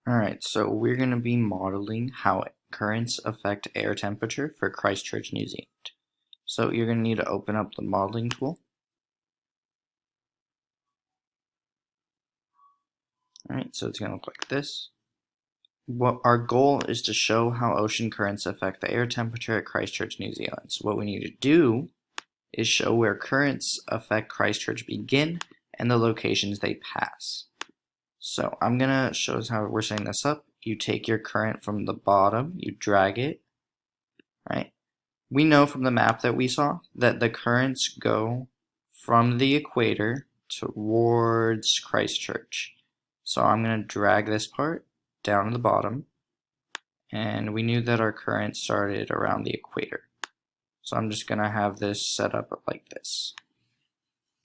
Alright, so we're going to be modeling how currents affect air temperature for Christchurch, New Zealand. So you're going to need to open up the modeling tool. Alright, so it's going to look like this. What our goal is to show how ocean currents affect the air temperature at Christchurch, New Zealand. So what we need to do is show where currents affect Christchurch begin and the locations they pass. So I'm going to show us how we're setting this up. You take your current from the bottom, you drag it, right? We know from the map that we saw that the currents go from the equator towards Christchurch. So I'm going to drag this part down to the bottom, and we knew that our current started around the equator. So I'm just going to have this set up like this.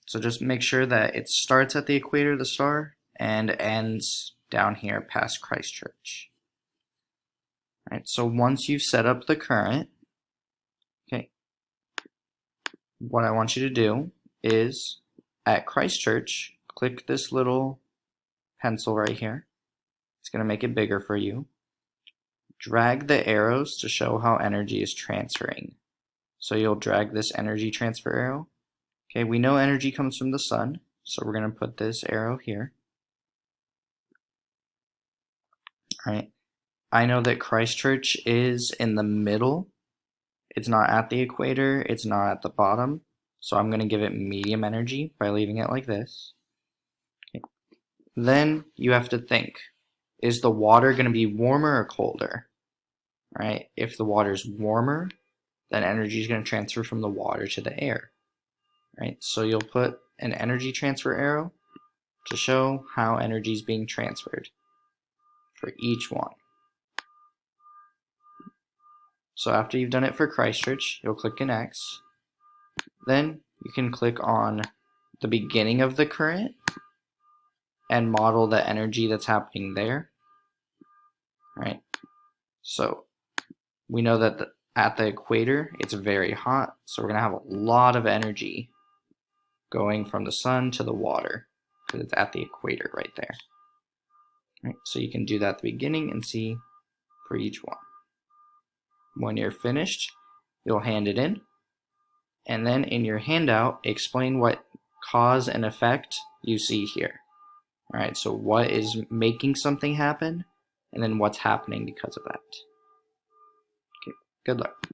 So just make sure that it starts at the equator, the star, and ends down here past Christchurch. All right, so once you've set up the current, okay, what I want you to do is at Christchurch, click this little pencil right here. It's going to make it bigger for you. Drag the arrows to show how energy is transferring. So you'll drag this energy transfer arrow. Okay, we know energy comes from the sun, so we're going to put this arrow here. All right. I know that Christchurch is in the middle. It's not at the equator, it's not at the bottom. So I'm going to give it medium energy by leaving it like this. Okay. Then you have to think, is the water going to be warmer or colder? Right? If the water is warmer, then energy is going to transfer from the water to the air. Right? So you'll put an energy transfer arrow to show how energy is being transferred for each one. So after you've done it for Christchurch, you'll click an X. Then you can click on the beginning of the current and model the energy that's happening there. Right? So we know that at the equator, it's very hot, so we're going to have a lot of energy going from the sun to the water because it's at the equator right there. Right? So you can do that at the beginning and see for each one. When you're finished, you'll hand it in, and then in your handout, explain what cause and effect you see here. All right, so what is making something happen, and then what's happening because of that. Okay, good luck.